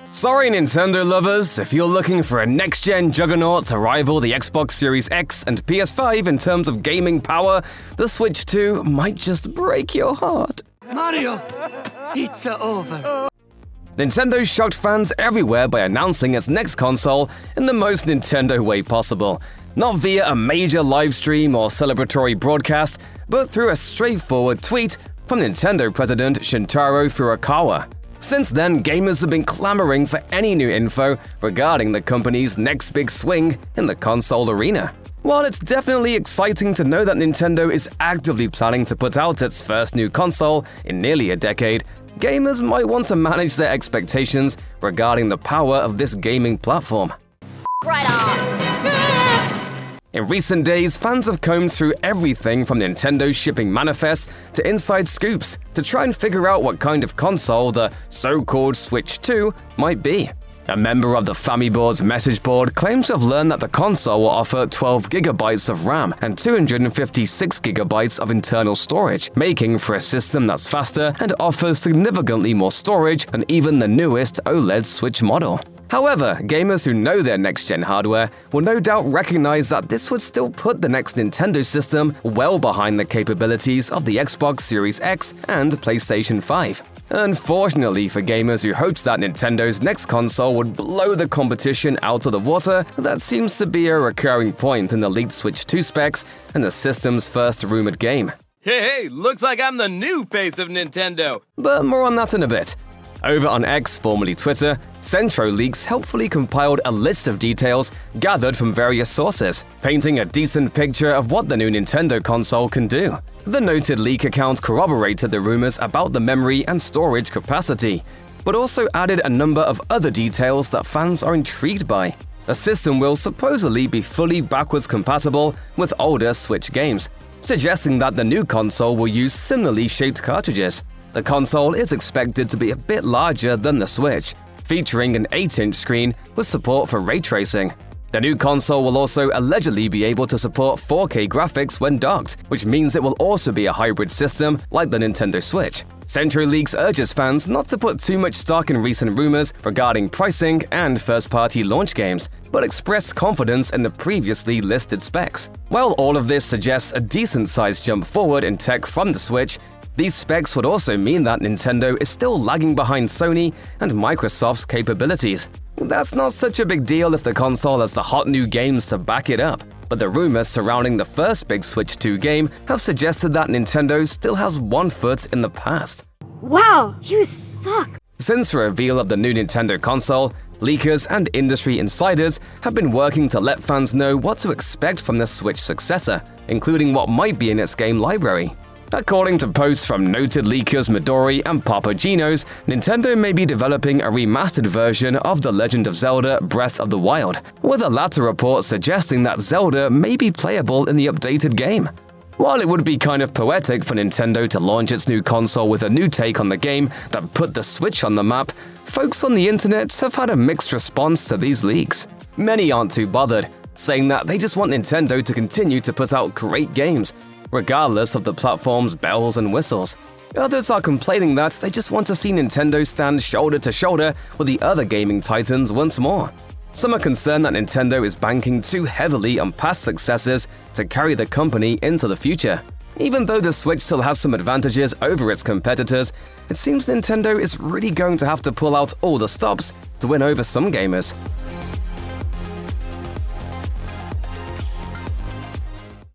Sorry, Nintendo lovers, if you're looking for a next-gen juggernaut to rival the Xbox Series X and PS5 in terms of gaming power, the Switch 2 might just break your heart. Mario, it's over. Nintendo shocked fans everywhere by announcing its next console in the most Nintendo way possible. Not via a major livestream or celebratory broadcast, but through a straightforward tweet from Nintendo president Shintaro Furukawa. Since then, gamers have been clamoring for any new info regarding the company's next big swing in the console arena. While it's definitely exciting to know that Nintendo is actively planning to put out its first new console in nearly a decade, gamers might want to manage their expectations regarding the power of this gaming platform. Right on. In recent days, fans have combed through everything from Nintendo's shipping manifests to inside scoops to try and figure out what kind of console the so-called Switch 2 might be. A member of the Famiboard's message board claims to have learned that the console will offer 12GB of RAM and 256GB of internal storage, making for a system that's faster and offers significantly more storage than even the newest OLED Switch model. However, gamers who know their next-gen hardware will no doubt recognize that this would still put the next Nintendo system well behind the capabilities of the Xbox Series X and PlayStation 5. Unfortunately for gamers who hoped that Nintendo's next console would blow the competition out of the water, that seems to be a recurring point in the leaked Switch 2 specs and the system's first rumored game. Hey, looks like I'm the new face of Nintendo! But more on that in a bit. Over on X, formerly Twitter, CentroLeaks helpfully compiled a list of details gathered from various sources, painting a decent picture of what the new Nintendo console can do. The noted leak account corroborated the rumors about the memory and storage capacity, but also added a number of other details that fans are intrigued by. The system will supposedly be fully backwards compatible with older Switch games, suggesting that the new console will use similarly shaped cartridges. The console is expected to be a bit larger than the Switch, featuring an 8-inch screen with support for ray tracing. The new console will also allegedly be able to support 4K graphics when docked, which means it will also be a hybrid system like the Nintendo Switch. CentroLeaks urges fans not to put too much stock in recent rumors regarding pricing and first-party launch games, but express confidence in the previously listed specs. While all of this suggests a decent-sized jump forward in tech from the Switch, these specs would also mean that Nintendo is still lagging behind Sony and Microsoft's capabilities. That's not such a big deal if the console has the hot new games to back it up, but the rumors surrounding the first big Switch 2 game have suggested that Nintendo still has one foot in the past. Wow, you suck. Since the reveal of the new Nintendo console, leakers and industry insiders have been working to let fans know what to expect from the Switch successor, including what might be in its game library. According to posts from noted leakers Midori and Papagenos, Nintendo may be developing a remastered version of The Legend of Zelda Breath of the Wild, with a latter report suggesting that Zelda may be playable in the updated game. While it would be kind of poetic for Nintendo to launch its new console with a new take on the game that put the Switch on the map, folks on the internet have had a mixed response to these leaks. Many aren't too bothered, saying that they just want Nintendo to continue to put out great games, regardless of the platform's bells and whistles. Others are complaining that they just want to see Nintendo stand shoulder to shoulder with the other gaming titans once more. Some are concerned that Nintendo is banking too heavily on past successes to carry the company into the future. Even though the Switch still has some advantages over its competitors, it seems Nintendo is really going to have to pull out all the stops to win over some gamers.